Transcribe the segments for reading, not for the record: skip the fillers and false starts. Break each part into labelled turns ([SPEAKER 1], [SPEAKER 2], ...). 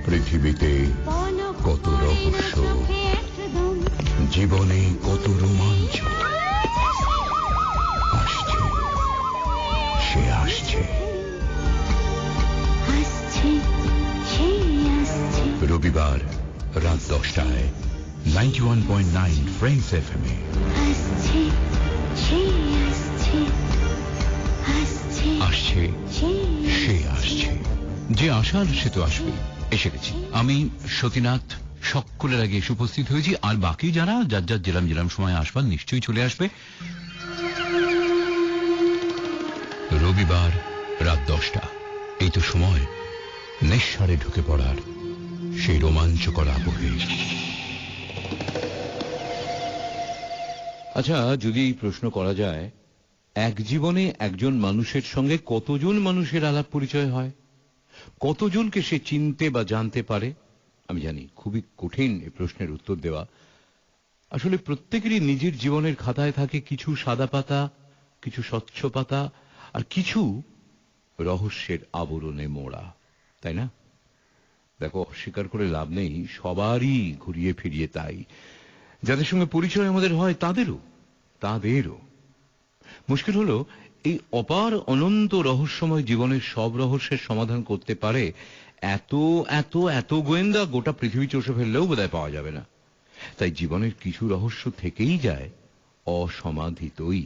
[SPEAKER 1] পৃথিবীতে কত রহস্য, জীবনে কত রোমাঞ্চ। আসছে, সে আসছে, রবিবার রাত 10টায় 91.9 ফ্রেন্ডস এফএমে। আসছে, সে আসছে, যে আসার সে তো আসবেই। এসে গেছি আমি সতীনাথ, সকলের আগে এসে উপস্থিত হয়েছি। আর বাকি যারা যার যার জেলাম জেলাম সময় আসবার নিশ্চয়ই চলে আসবে। রবিবার রাত 10টা, এই তো সময় নিঃসারে ঢুকে পড়ার সেই রোমাঞ্চকর আবহে। আচ্ছা, যদি এই প্রশ্ন করা যায়, এক জীবনে একজন মানুষের সঙ্গে কতজন মানুষের আলাপ পরিচয় হয়, কতজনকে সে চিনতে বা জানতে পারে? আমি জানি খুবই কঠিন এই প্রশ্নের উত্তর দেওয়া। আসলে প্রত্যেকেরই নিজের জীবনের খাতায় থাকে কিছু সাদা পাতা, কিছু স্বচ্ছ পাতা, আর কিছু রহস্যের আবরণে মোড়া, তাই না? দেখো, অস্বীকার করে লাভ নেই, সবারই ঘুরিয়ে ফিরিয়ে তাই। যাদের সঙ্গে পরিচয় আমাদের হয় তাদেরও মুশকিল হলো এই অপার অনন্ত রহস্যময় জীবনের সব রহস্যের সমাধান করতে পারে এত এত এত গোয়েন্দা গোটা পৃথিবী চষে ফেললেও বোধহয় পাওয়া যাবে না। তাই জীবনের কিছু রহস্য থেকেই যায় অসমাধিতই,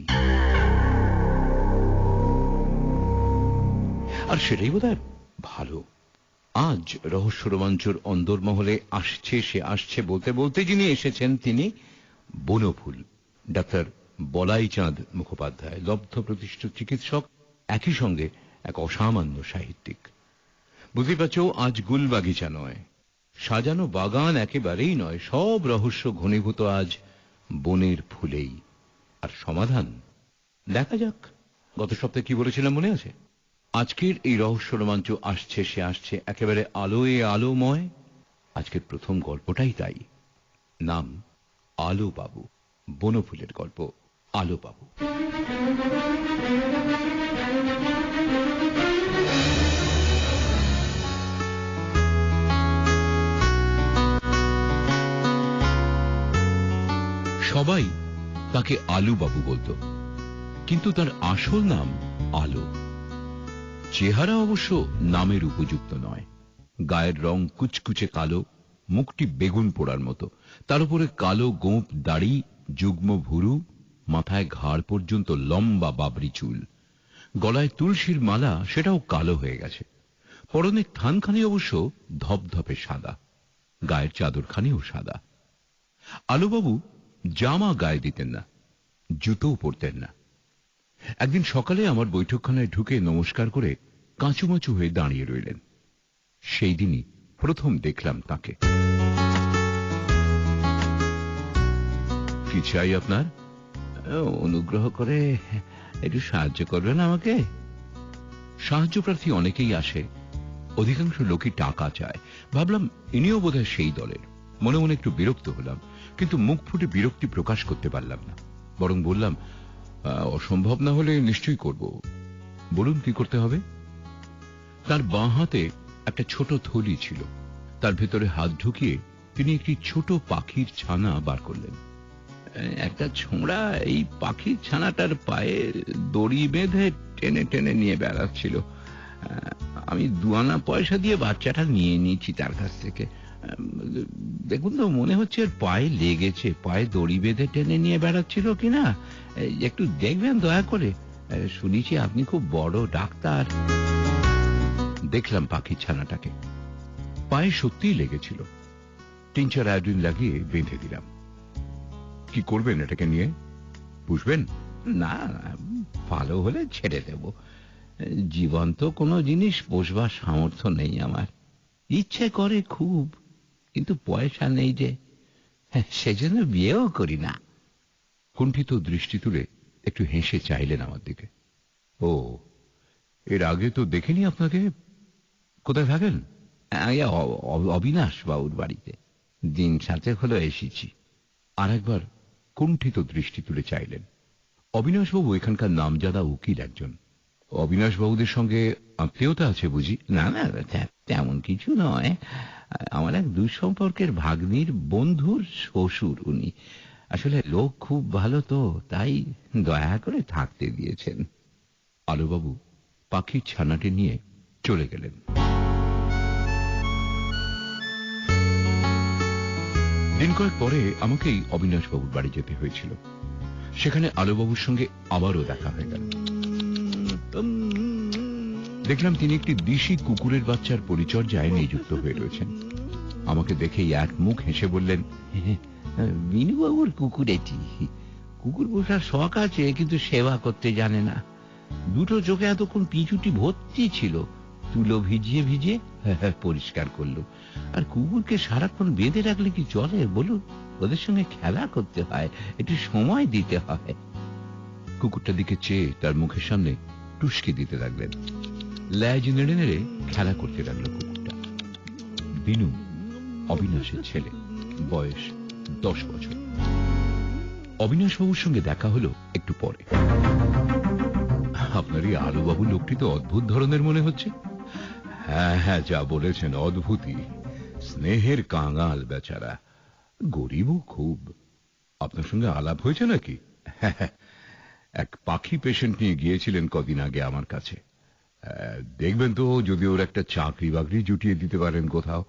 [SPEAKER 1] আর সেটাই বোধহয় ভালো। আজ রহস্য রোমাঞ্চর অন্দরমহলে আসছে, সে আসছে বলতে বলতে যিনি এসেছেন তিনি বনফুল, ডাক্তার বলাই চাঁদ মুখোপাধ্যায়, লব্ধ প্রতিষ্ঠিত চিকিৎসক, একই সঙ্গে এক অসামান্য সাহিত্যিক। বুঝতে পারছ, আজ গুলবাগিচা নয়, সাজানো বাগান একেবারেই নয়, সব রহস্য ঘনীভূত আজ বনের ফুলেই। আর সমাধান দেখা যাক। গত সপ্তাহে কি বলেছিলাম মনে আছে? আজকের এই রহস্য রোমাঞ্চ আসছে, সে আসছে একেবারে আলোয় আলোময়। আজকের প্রথম গল্পটাই তাই। নাম আলো বাবু, বনফুলের গল্প আলো বাবু। সবাই তাকে আলু বাবু বলতো, কিন্তু তার আসল নাম আলো। চেহারা অবশ্য নামের উপযুক্ত নয়। গায়ের রং কুচকুচে কালো, মুখটি বেগুন পোড়ার মতো, তার উপরে কালো গোঁপ দাড়ি, যুগ্ম ভুরু, মাথায় ঘাড় পর্যন্ত লম্বা বাবরি চুল, গলায় তুলসীর মালা, সেটাও কালো হয়ে গেছে। পরনের থানখানি অবশ্য ধপধপে সাদা, গায়ের চাদরখানিও সাদা। আলোবাবু জামা গায়ে দিতেন না, জুতোও পরতেন না। একদিন সকালে আমার বৈঠকখানায় ঢুকে নমস্কার করে কাঁচুমাচু হয়ে দাঁড়িয়ে রইলেন। সেই দিনই প্রথম দেখলাম তাকে। কি চাই আপনার? অনুগ্রহ করে একটু সাহায্য করবেন আমাকে। সাহায্য প্রার্থী অনেকেই আসে, অধিকাংশ লোকই টাকা চায়। ভাবলাম ইনিও বোধহয় সেই দলের। মনে মনে একটু বিরক্ত হলাম, কিন্তু মুখ ফুটে বিরক্তি প্রকাশ করতে পারলাম না। বরং বললাম, অসম্ভব না হলে নিশ্চয়ই করব। বলুন কি করতে হবে। তার বাঁ হাতে একটা ছোট থলি ছিল, তার ভেতরে হাত ঢুকিয়ে তিনি একটি ছোট পাখির ছানা বার করলেন। একটা ছোঁড়া এই পাখির ছানাটার পায়ে দড়ি বেঁধে টেনে টেনে নিয়ে বেড়াচ্ছিল। আমি 2 আনা পয়সা দিয়ে বাচ্চাটা নিয়ে নিয়েছি তার কাছ থেকে। দেখুন তো, মনে হচ্ছে এর পায়ে লেগেছে। পায়ে দড়ি বেঁধে টেনে নিয়ে বেড়াচ্ছিল কিনা একটু দেখবেন দয়া করে। শুনেছি আপনি খুব বড় ডাক্তার। দেখলাম পাখির ছানাটাকে, পায়ে সত্যিই লেগেছিল। 3-4 আয়োডিন লাগিয়ে বেঁধে দিলাম। কি করবেন এটাকে নিয়ে? বুঝবেন না, ভালো হলে ছেড়ে দেব। জীবন্ত কোনো জিনিস পোষবার সামর্থ্য নেই আমার। ইচ্ছে করে খুব, কিন্তু পয়সা নেই যে, সেজন্য বিয়েও করি না। কুণ্ঠিত দৃষ্টি তুলে একটু হেসে চাইলেন আমার দিকে। ও, এর আগে তো দেখিনি আপনাকে। কোথায় থাকেন? অবিনাশ বাবুর বাড়িতে। দিন 7 হলো এসেছি। আর একবার কুণ্ঠিত দৃষ্টি তুলে চাইলেন। অবিনাশবাবু এখানকার নামজাদা উকিল একজন। অবিনাশবাবুদের সঙ্গে আত্মীয়তা আছে বুঝি? না না, তেমন কিছু নয়। আমার এক দুঃসম্পর্কের ভাগ্নির বন্ধুর শ্বশুর উনি। আসলে লোক খুব ভালো তো, তাই দয়া করে থাকতে দিয়েছেন। আলোবাবু পাখির ছানাটি নিয়ে চলে গেলেন। দিন কয়েক পরে আমাকেই অবিনাশবাবুর বাড়ি যেতে হয়েছিল। সেখানে আলোবাবুর সঙ্গে আবারও দেখা হয়ে গেল। দেখলাম তিনি একটি দেশি কুকুরের বাচ্চার পরিচর্যায় নিযুক্ত হয়ে রয়েছেন। আমাকে দেখেই এক মুখ হেসে বললেন, বিনুবাবুর কুকুর এটি। কুকুর পোষার শখ আছে, কিন্তু সেবা করতে জানে না। দুটো চোখে এতক্ষণ পিছুটি ভর্তি ছিল, তুলো ভিজিয়ে ভিজিয়ে পরিষ্কার করলো। আর কুকুরকে সারাক্ষণ বেঁধে রাখলে কি চলে বলুন? ওদের সঙ্গে খেলা করতে হয়, একটু সময় দিতে হয়। কুকুরটার দিকে চেয়ে তার মুখের সামনে টুসকি দিতে লাগলেন। ল্যাজ নেড়ে নেড়ে খেলা করতে লাগলো কুকুরটা। বিনু অবিনাশের ছেলে, বয়স 10 বছর। অবিনাশবাবুর সঙ্গে দেখা হলো একটু পরে। আপনার এই আলোবাবু লোকটি তো অদ্ভুত ধরনের মনে হচ্ছে। হ্যাঁ হ্যাঁ, যা বলেছেন, অদ্ভুতই। স্নেহের কাঙাল বেচারা, গরিবও খুব। আপনার সঙ্গে আলাপ হয়েছে নাকি? এক পাখি পেশেন্ট নিয়ে গিয়েছিলেন কদিন আগে আমার কাছে। দেখবেন তো যদি ওর একটা চাকরি বাকরি জুটিয়ে দিতে পারেন কোথাও।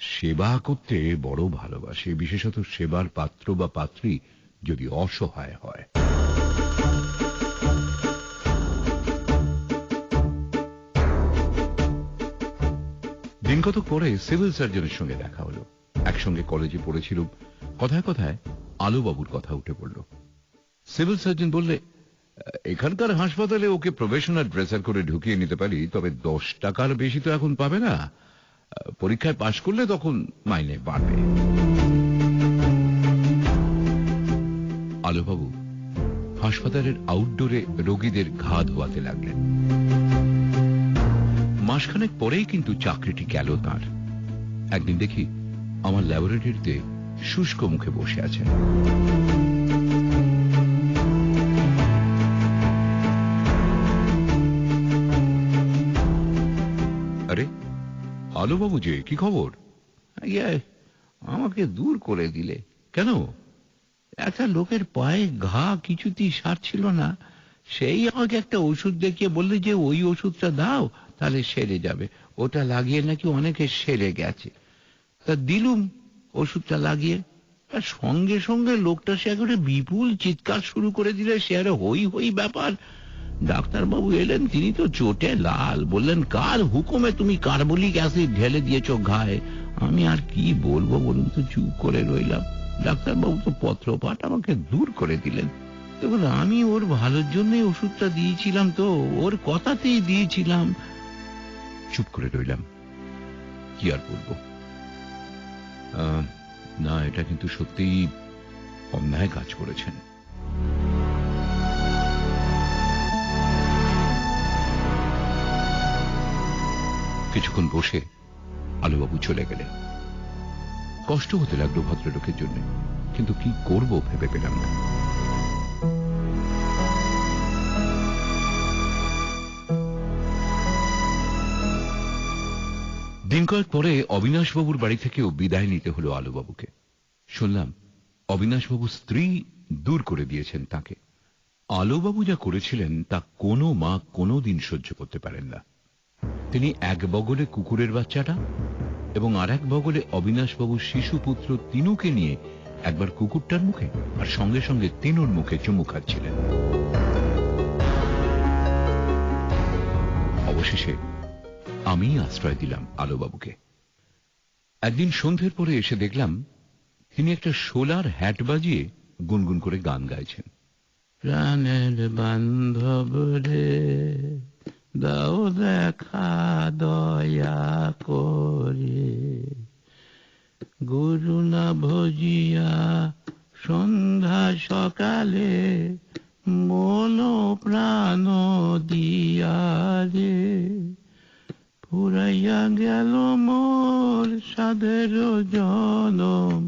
[SPEAKER 1] সেবা করতে বড় ভালোবাসে, বিশেষত সেবার পাত্র বা পাত্রী যদি অসহায় হয়। দিন কতক পরে সিভিল সার্জনের সঙ্গে দেখা হলো। একসঙ্গে কলেজে পড়েছিল। কথায় কথায় আলোবাবুর কথা উঠে পড়ল। সিভিল সার্জন বললে, এখানকার হাসপাতালে ওকে প্রফেশনাল ড্রেসার করে ঢুকিয়ে নিতে পারি, তবে 10 টাকার বেশি তো এখন পাবে না। পরীক্ষায় পাশ করলে তখন মাইনে বাড়বে। আলোবাবু হাসপাতালের আউটডোরে রোগীদের ঘা ধোয়াতে লাগলেন। মাসখানেক পরেই কিন্তু চাকরিটি গেল তাঁর। একদিন দেখি আমার ল্যাবরেটরিতে শুষ্ক মুখে বসে আছেন। আরে আলোবাবু যে, কি খবর? আমাকে দূর করে দিলে কেন? একটা লোকের পায়ে ঘা কিছুতেই সারছিল না, সেই আমাকে একটা ওষুধ দেখিয়ে বললে যে ওই ওষুধটা দাও, তাহলে সেরে যাবে। ওটা লাগিয়ে নাকি অনেকে সেরে গেছে। তা দিলুম ওষুধটা লাগিয়ে, আর সঙ্গে সঙ্গে লোকটা সে একেবারে বিপুল চিৎকার শুরু করে দিলে। সে আরে হই হই ব্যাপার। ডাক্তারবাবু এলেন, তিনি তো চোটে লাল। বললেন, কার হুকুমে তুমি কার্বলিক অ্যাসিড ঢেলে দিয়েছ ঘায়ে? আমি আর কি বলবো বলুন তো, চুপ করে রইলাম। ডাক্তারবাবু তো পত্রপাঠ আমাকে দূর করে দিলেন। দেখুন, আমি ওর ভালোর জন্যই ওষুধটা দিয়েছিলাম, তো ওর কথাতেই দিয়েছিলাম। চুপ করে রইলাম। কি আর বলবো? না, এটা কিন্তু সত্যিই অন্যায় কাজ করেছেন। কিছুক্ষণ বসে আলোবাবু চলে গেলেন। কষ্ট হতে লাগলো ভদ্রলোকের জন্য, কিন্তু কি করব ভেবে পেলাম না। দিন কয়েক পরে অবিনাশবাবুর বাড়ি থেকেও বিদায় নিতে হলো আলোবাবুকে। শুনলাম অবিনাশবাবুর স্ত্রী দূর করে দিয়েছেন তাকে। আলোবাবু যা করেছিলেন তা কোনো মা কোনোদিন সহ্য করতে পারেন না। তিনি এক বগলে কুকুরের বাচ্চাটা এবং আর এক বগলে অবিনাশবাবুর শিশুপুত্র তিনুকে নিয়ে একবার কুকুরটার মুখে আর সঙ্গে সঙ্গে তিনুর মুখে চুমু খাচ্ছিলেন। অবশেষে আমি আশ্রয় দিলাম আলোবাবুকে। একদিন সন্ধ্যের পরে এসে দেখলাম তিনি একটা সোলার হ্যাট বাজিয়ে গুনগুন করে গান গাইছেন। প্রাণের বান্ধব রে, দাও দেখা দয়া করে, গুরু না ভজিয়া সন্ধ্যা সকালে মন প্রাণ দিয়া রে ফুরাইয়া গেল মোর সাধের জনম,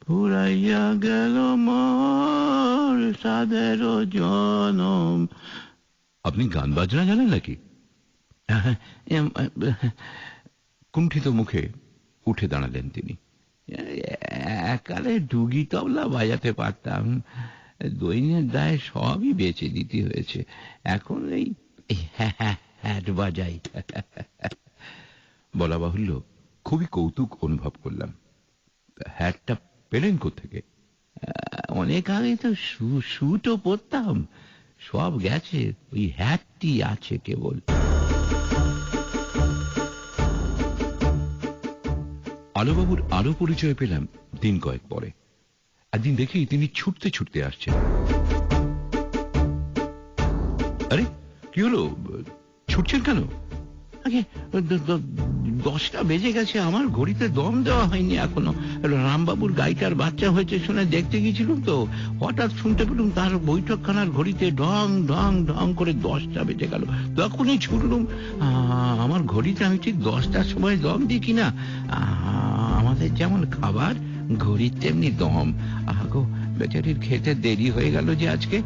[SPEAKER 1] ফুরাইয়া গেল মোর সাধের জনম। আপনি গান বাজনা জানেন নাকি? কুণ্ঠিত মুখে উঠে দাঁড়ালেন তিনি। একালে ডুগি তবলা বাজাতে পারতাম, দৈন্যের দায়ে সবই বেচে দিতে হয়েছে, এখন এই হ্যাট বাজাই। বলা বাহুল্য খুবই কৌতুক অনুভব করলাম। হ্যাটটা পেলেন কোত্থেকে? অনেক আগে তো সুটও পরতাম, সব গেছে, ওই হ্যাটটি আছে কেবল। আলোবাবুর আরো পরিচয় পেলাম দিন কয়েক পরে। একদিন দেখি তিনি ছুটতে ছুটতে আসছেন। আরে কি হলো, ছুটছেন কেন? আগে 10টা বেজে গেছে, আমার ঘড়িতে দম দেওয়া হয়নি এখনো। রামবাবুর গাইটার বাচ্চা হয়েছে শুনে দেখতে গেছিলাম তো, হঠাৎ শুনতে পেলুম তার বৈঠকখানার ঘড়িতে ঢং ঢং ঢং করে 10টা বেজে গেল। তখনই ছুটলুম। আমার ঘড়িতে আমি ঠিক 10টার সময় দম দিই কিনা। আমাদের যেমন খাবার, ঘড়ির তেমনি দম। আগো বেচারির খেতে দেরি হয়ে গেল যে আজকে।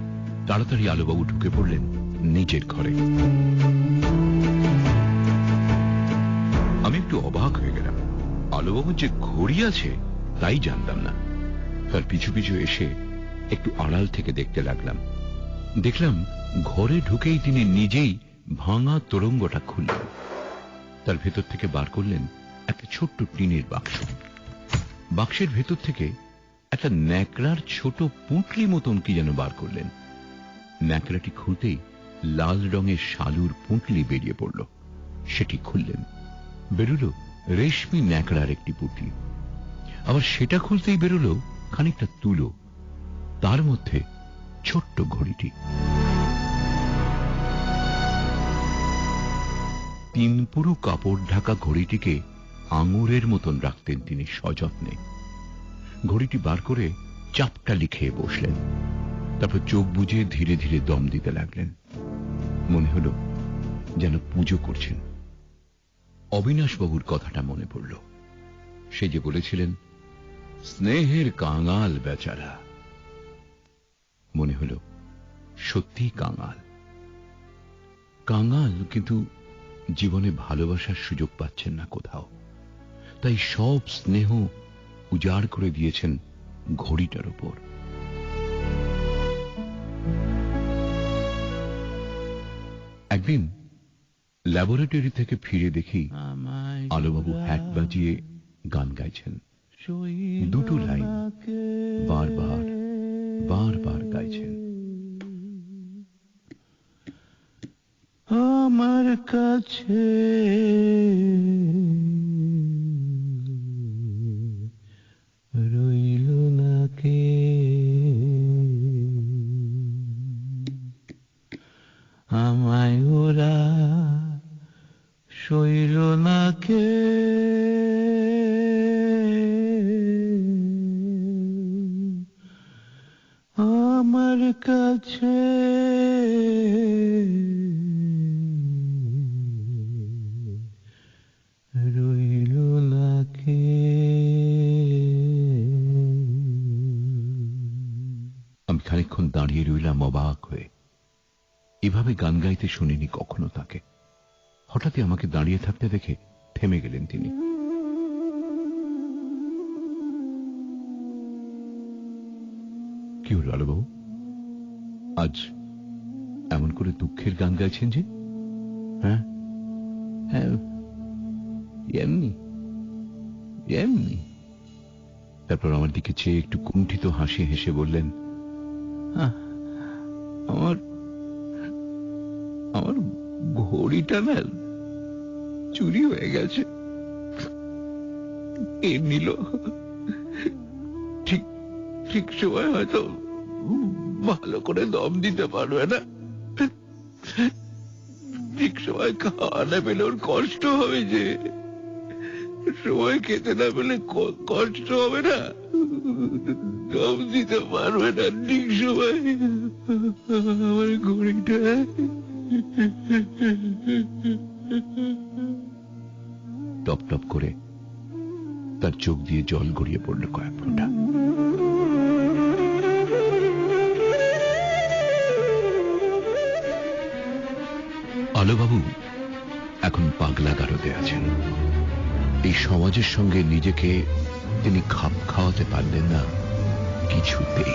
[SPEAKER 1] তাড়াতাড়ি আলোবাবু ঢুকে পড়লেন নিজের ঘরে। আমি একটু অবাক হয়ে গেলাম। আলোবাবুর যে ঘড়ি আছে তাই জানতাম না। তার পিছু পিছু এসে একটু আড়াল থেকে দেখতে লাগলাম। দেখলাম ঘরে ঢুকেই তিনি নিজেই ভাঙা তোরঙ্গটা খুললেন। তার ভেতর থেকে বার করলেন একটা ছোট্ট টিনের বাক্স। বাক্সের ভেতর থেকে একটা ন্যাকড়ার ছোট পুঁটলি মতন কি যেন বার করলেন। ন্যাকড়াটি খুলতেই লাল রঙের শালুর পুঁটলি বেরিয়ে পড়ল। সেটি খুললেন, বেরোলো রেশমি ন্যাকড়ার একটি পুঁটলি। আবার সেটা খুলতেই বেরোলো খানিকটা তুলো, তার মধ্যে ছোট্ট ঘড়িটি। 3 পুরু কাপড় ঢাকা ঘড়িটিকে আঙুরের মতন রাখতেন তিনি সযত্নে। ঘড়িটি বার করে চাপটালি খেয়ে বসলেন। তারপর চোখ বুজে ধীরে ধীরে দম দিতে লাগলেন। মনে হলো যেন পুজো করছেন। অবিনাশবাবুর কথাটা মনে পড়ল। সে যে বলেছিলেন স্নেহের কাঙাল বেচারা। মনে হলো সত্যি কাঙাল। কাঙাল, কিন্তু জীবনে ভালোবাসার সুযোগ পাচ্ছেন না কোথাও। তাই সব স্নেহ উজাড় করে দিয়েছেন ঘড়িটার উপর। একদিন ল্যাবরেটরি থেকে ফিরে দেখি আলোবাবু হ্যাট বাজিয়ে গান গাইছেন। 2টো লাইন বারবার বারবার গাইছেন। আমার কাছে রইল না কে, আমায় ওরা সইল না কে, আমার কাছে রইল না কে। আমি খানিকক্ষণ দাঁড়িয়ে রইলাম অবাক হয়ে। এভাবে গান গাইতে শুনিনি কখনো তাকে। হঠাৎই আমাকে দাঁড়িয়ে থাকতে দেখে থেমে গেলেন তিনি। কি হল আলোবাবু, আজ এমন করে দুঃখের গান গাইছেন যে? হ্যাঁ, এমনি এমনি। তারপর আমার দিকে চেয়ে একটু কুণ্ঠিত হাসি হেসে বললেন, আমার আমার ঘড়িটা না চুরি হয়ে গেছে। কে নিল? ঠিক ঠিক সময় হয়তো ভালো করে দম দিতে পারবে না, ঠিক সময় খাওয়া না পেলে ওর কষ্ট হবে, যে সময় খেতে না পেলে কষ্ট হবে না, দম দিতে পারবে না ঠিক সময়। আমার ঘড়িটা। টপ টপ করে তার চোখ দিয়ে জল গড়িয়ে পড়ল কয়েক ফোঁটা। আলোবাবু এখন পাগলা গারদে আছেন। এই সমাজের সঙ্গে নিজেকে তিনি খাপ খাওয়াতে পারলেন না কিছুতেই।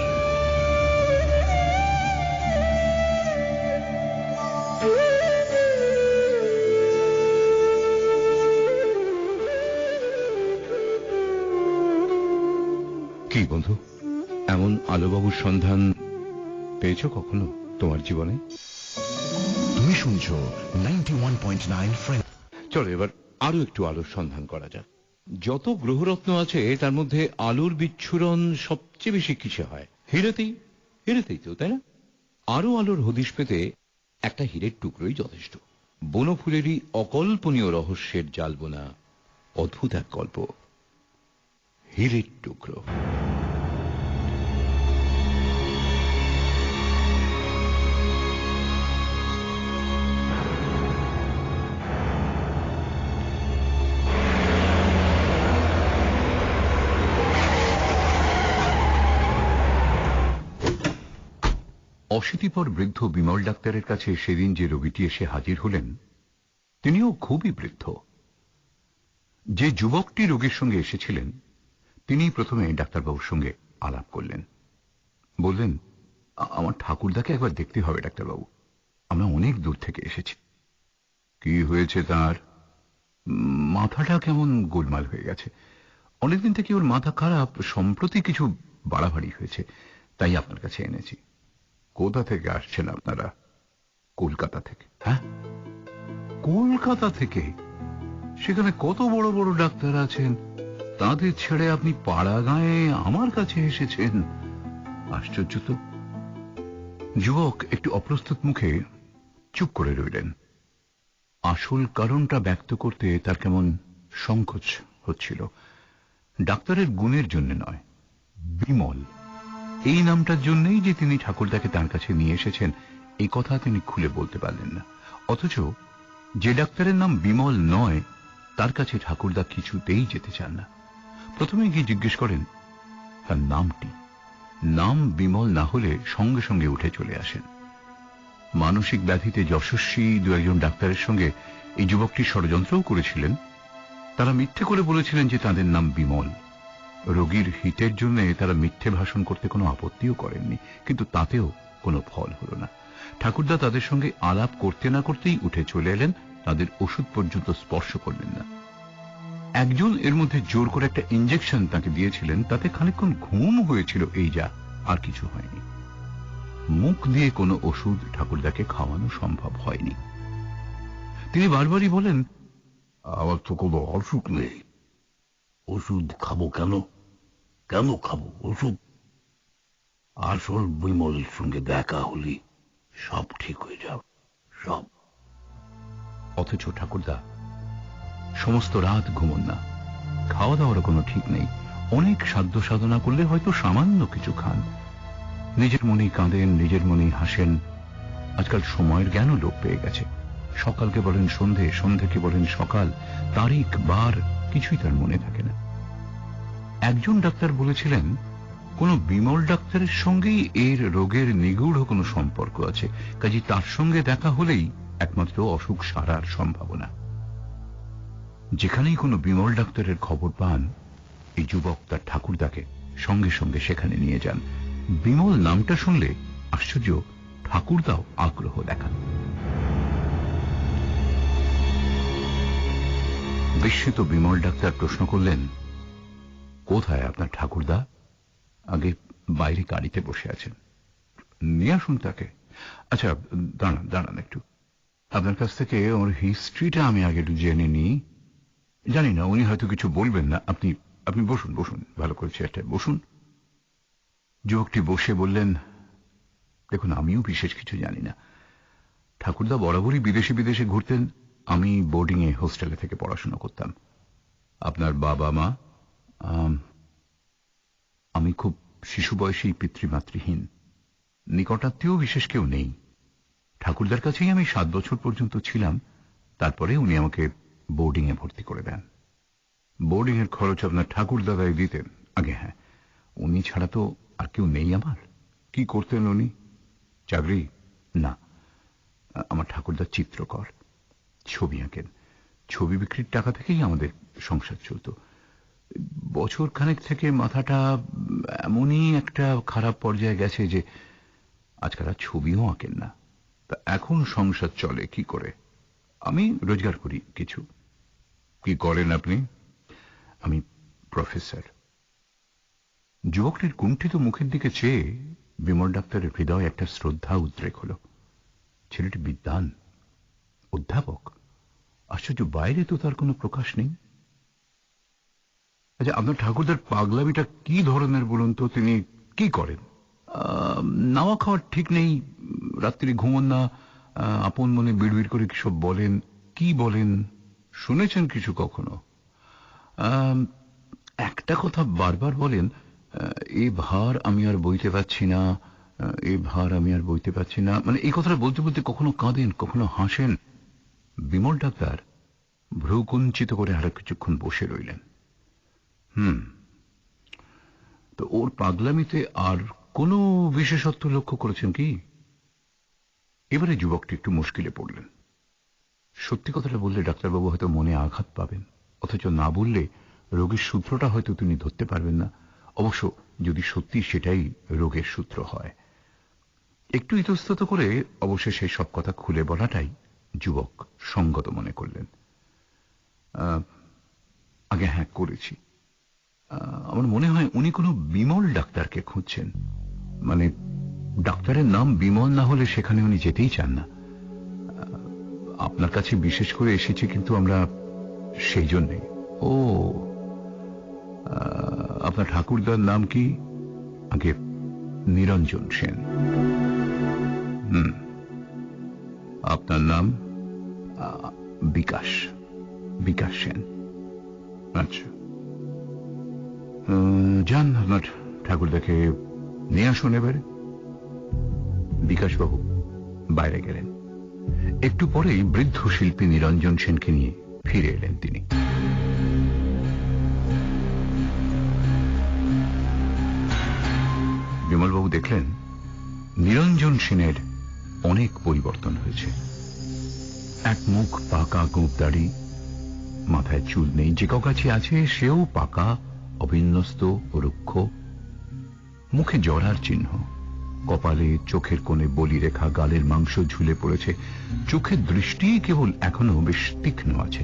[SPEAKER 1] কি বন্ধু, এমন আলোবাবুর সন্ধান পেয়েছো কখনো তোমার জীবনে?
[SPEAKER 2] তুমি শুনছো 91.9 ফ্রেন্ড।
[SPEAKER 1] চলো এবার আরো একটু আলোর সন্ধান করা যাক। যত গ্রহরত্ন আছে তার মধ্যে আলোর বিচ্ছুরণ সবচেয়ে বেশি কিসে হয়? হিরেতেই তো, তাই না? আরো আলোর হদিশ পেতে একটা হীরের টুকরোই যথেষ্ট। বনফুলেরই অকল্পনীয় রহস্যের জালবোনা অদ্ভুত এক গল্প, হীরের টুকরো। অশীতিপর বৃদ্ধ বিমল ডাক্তারের কাছে সেদিন যে রোগীটি এসে হাজির হলেন তিনিও খুবই বৃদ্ধ। যে যুবকটি রোগীর সঙ্গে এসেছিলেন তিনি প্রথমে ডাক্তারবাবুর সঙ্গে আলাপ করলেন। বললেন, আমার ঠাকুরদাকে একবার দেখতে হবে ডাক্তারবাবু, আমরা অনেক দূর থেকে এসেছি। কি হয়েছে তার? মাথাটা কেমন গোলমাল হয়ে গেছে, অনেকদিন থেকে ওর মাথা খারাপ, সম্প্রতি কিছু বাড়াবাড়ি হয়েছে, তাই আপনার কাছে এনেছি। কোথা থেকে আসছেন আপনারা? কলকাতা থেকে। হ্যাঁ, কলকাতা থেকে? সেখানে কত বড় বড় ডাক্তার আছেন, তাদের ছেড়ে আপনি পাড়া গাঁয়ে আমার কাছে এসেছেন? আশ্চর্য তো। যুবক একটু অপ্রস্তুত মুখে চুপ করে রইলেন। আসল কারণটা ব্যক্ত করতে তার কেমন সংকোচ হচ্ছিল। ডাক্তারের গুণের জন্য নয়, বিমল এই নামটার জন্যই যে তিনি ঠাকুরদাকে তার কাছে নিয়ে এসেছেন এই কথা তিনি খুলে বলতে পারলেন না। অথচ যে ডাক্তারের নাম বিমল নয় তার কাছে ঠাকুরদা কিছুতেই যেতে চান না। প্রথমে গিয়ে জিজ্ঞেস করেন তার নামটি। নাম বিমল না হলে সঙ্গে সঙ্গে উঠে চলে আসেন। মানসিক ব্যাধিতে যশস্বী দু একজন ডাক্তারের সঙ্গে এই যুবকটি ষড়যন্ত্রও করেছিলেন। তারা মিথ্যে করে বলেছিলেন যে তাদের নাম বিমল। রোগীর হিতের জন্য তারা মিথ্যে ভাষণ করতে কোনো আপত্তিও করেননি, কিন্তু তাতেও কোনো ফল হল না। ঠাকুরদা তাদের সঙ্গে আলাপ করতে না করতেই উঠে চলে এলেন, তাদের ওষুধ পর্যন্ত স্পর্শ করলেন না। একজন এর মধ্যে জোর করে একটা ইঞ্জেকশন তাকে দিয়েছিলেন, তাতে খানিকক্ষণ ঘুম হয়েছিল, এই যা, আর কিছু হয়নি। মুখ দিয়ে কোনো ওষুধ ঠাকুরদাকে খাওয়ানো সম্ভব হয়নি। তিনি বারবারই বলেন,
[SPEAKER 3] আমার তো কোনো অসুখ নেই, ওষুধ খাবো কেন? কেন খাবো ওষুধ? আসল বিমলের সঙ্গে দেখা হলি সব ঠিক হয়ে যাবে, সব।
[SPEAKER 1] অথচ ঠাকুরদা সমস্ত রাত ঘুমন না, খাওয়া দাওয়ার কোনো ঠিক নেই। অনেক সাধ্য সাধনা করলে হয়তো সামান্য কিছু খান। নিজের মনেই কাঁদেন, নিজের মনেই হাসেন। আজকাল সময়ের জ্ঞানও লোপ পেয়ে গেছে। সকালকে বলেন সন্ধে, সন্ধেকে বলেন সকাল, তারিখ বার কিছুই তার মনে থাকে না। একজন ডাক্তার বলেছিলেন কোন বিমল ডাক্তারের সঙ্গেই এর রোগের নিগূঢ় কোনো সম্পর্ক আছে, কাজে তার সঙ্গে দেখা হলেই একমাত্র অসুখ সারার সম্ভাবনা। যেখানেই কোনো বিমল ডাক্তারের খবর পান এই যুবক তার ঠাকুরদাকে সঙ্গে সঙ্গে সেখানে নিয়ে যান। বিমল নামটা শুনলে আশ্চর্য ঠাকুরদাও আগ্রহ দেখান। বিস্মিত বিমল ডাক্তার প্রশ্ন করলেন, কোথায় আপনার ঠাকুরদা? আগে বাইরে গাড়িতে বসে আছেন, নিয়ে আসুন তাকে। আচ্ছা দাঁড়ান দাঁড়ান একটু, আপনার কাছ থেকে ওর হিস্ট্রিটা আমি আগে একটু জেনে নিই। জানি না, উনি হয়তো কিছু বলবেন না। আপনি আপনি বসুন বসুন, ভালো করে চেয়ারটায় বসুন। যুবকটি বসে বললেন, দেখুন আমিও বিশেষ কিছু জানি না। ঠাকুরদা বরাবরই বিদেশে বিদেশে ঘুরতেন, আমি বোর্ডিং এ হোস্টেলে থেকে পড়াশোনা করতাম। আপনার বাবা মা? আমি খুব শিশু বয়সেই পিতৃমাতৃহীন। নিকটাত্মীয় বিশেষ কেউ নেই। ঠাকুরদার কাছেই আমি 7 বছর পর্যন্ত ছিলাম, তারপরে উনি আমাকে বোর্ডিং এ ভর্তি করে দেন। বোর্ডিং এর খরচ আপনার ঠাকুরদাদাই দিতেন। আগে হ্যাঁ, উনি ছাড়া তো আর কেউ নেই আমার। কি করতেন উনি? চাকরি না, আমার ঠাকুরদা চিত্রকর, ছবি আঁকেন। ছবি বিক্রির টাকা থেকেই আমাদের সংসার চলত। বছর খানেক থেকে মাথাটা এমনই একটা খারাপ পর্যায়ে গেছে যে আজকাল আর ছবিও আঁকেন না। তা এখন সংসার চলে কি করে? আমি রোজগার করি কিছু। কি করেন আপনি? আমি প্রফেসর। যুবকটির কুণ্ঠিত মুখের দিকে চেয়ে বিমল ডাক্তারের হৃদয়ে একটা শ্রদ্ধা উদ্রেক হল। ছেলেটি বিদ্বান, অধ্যাপক। আশ্চর্য, বাইরে তো তার কোনো প্রকাশ নেই। আচ্ছা, আপনার ঠাকুরদার পাগলামিটা কি ধরনের বলুন তো? তিনি কি করেন? নাওয়া খাওয়ার ঠিক নেই, রাত্রি ঘুমন না, আপন মনে বিড়বিড় করে কিসব বলেন। কি বলেন শুনেছেন কিছু কখনো? একটা কথা বারবার বলেন, এ ভার আমি আর বইতে পারছি না, এ ভার আমি আর বইতে পারছি না। মানে এই কথাটা বলতে বলতে কখনো কাঁদেন, কখনো হাসেন। বিমল ডাক্তার ভ্রু কুঞ্চিত করে আরো কিছুক্ষণ বসে রইলেন। তো ওর পাগলামিতে আর কোনো বিশেষত্ব লক্ষ্য করেছেন কি? এবারে যুবকটি একটু মুশকিলে পড়লেন। সত্যি কথাটা বললে ডাক্তারবাবু হয়তো মনে আঘাত পাবেন, অথচ না বললে রোগের সূত্রটা হয়তো তিনি ধরতে পারবেন না। অবশ্য যদি সত্যি সেটাই রোগের সূত্র হয়। একটু ইতস্তত করে অবশেষে সব কথা খুলে বলাটাই যুবক সঙ্গত মনে করলেন। আগে হ্যাঁ করেছি। আমার মনে হয় উনি কোনো বিমল ডাক্তারকে খুঁজছেন। মানে ডাক্তারের নাম বিমল না হলে সেখানে উনি যেতেই চান না। আপনার কাছে বিশেষ করে এসেছে কিন্তু আমরা সেই জন্যে। ও, আপনার ঠাকুরদার নাম কি? আগে নিরঞ্জন সেন। আপনার নাম? বিকাশ, বিকাশ সেন। আচ্ছা, যান আপনার ঠাকুরদাকে নিয়ে আসুন এবারে। বিকাশবাবু বাইরে গেলেন। একটু পরেই বৃদ্ধ শিল্পী নিরঞ্জন সেনকে নিয়ে ফিরে এলেন তিনি। বিমলবাবু দেখলেন নিরঞ্জন সেনের অনেক পরিবর্তন হয়েছে। এক মুখ পাকা গোঁপ দাড়ি, মাথায় চুল নেই, যে কাছে আছে সেও পাকা, অবিন্যস্ত, রুক্ষ। মুখে জরার চিহ্ন, কপালে চোখের কোণে বলি রেখা, গালের মাংস ঝুলে পড়েছে। চোখের দৃষ্টি কেবল এখনো বেশ তীক্ষ্ণ আছে,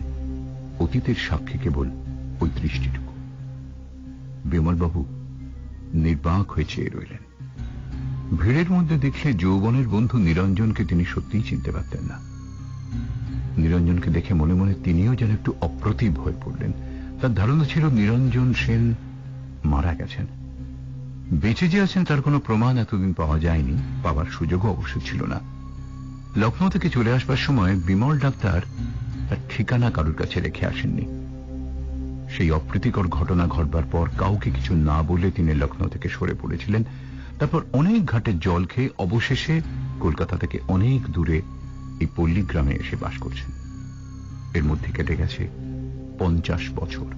[SPEAKER 1] অতীতের সাক্ষী কেবল ওই দৃষ্টিটুকু। বিমলবাবু নির্বাক হয়ে চেয়ে রইলেন। ভিড়ের মধ্যে দেখলে যৌবনের বন্ধু নিরঞ্জনকে তিনি সত্যিই চিনতে পারতেন না। নিরঞ্জনকে দেখে মনে মনে তিনিও যেন একটু অপ্রতিভ হয়ে পড়লেন। তার ধারণা ছিল নিরঞ্জন সেন মারা গেছেন। বেঁচে যে আছেন তার কোনো প্রমাণ এতদিন পাওয়া যায়নি, পাওয়ার সুযোগও অবশ্য ছিল না। লখনৌ থেকে চলে আসবার সময় বিমল ডাক্তার তার ঠিকানা কারোর কাছে রেখে আসেননি। সেই অপ্রীতিকর ঘটনা ঘটবার পর কাউকে কিছু না বলে তিনি লখনৌ থেকে সরে পড়েছিলেন। তারপর অনেক ঘাটের জল খেয়ে অবশেষে কলকাতা থেকে অনেক দূরে এই পল্লীগ্রামে এসে বাস করছেন। এর মধ্যে কেটে গেছে 50 বছর।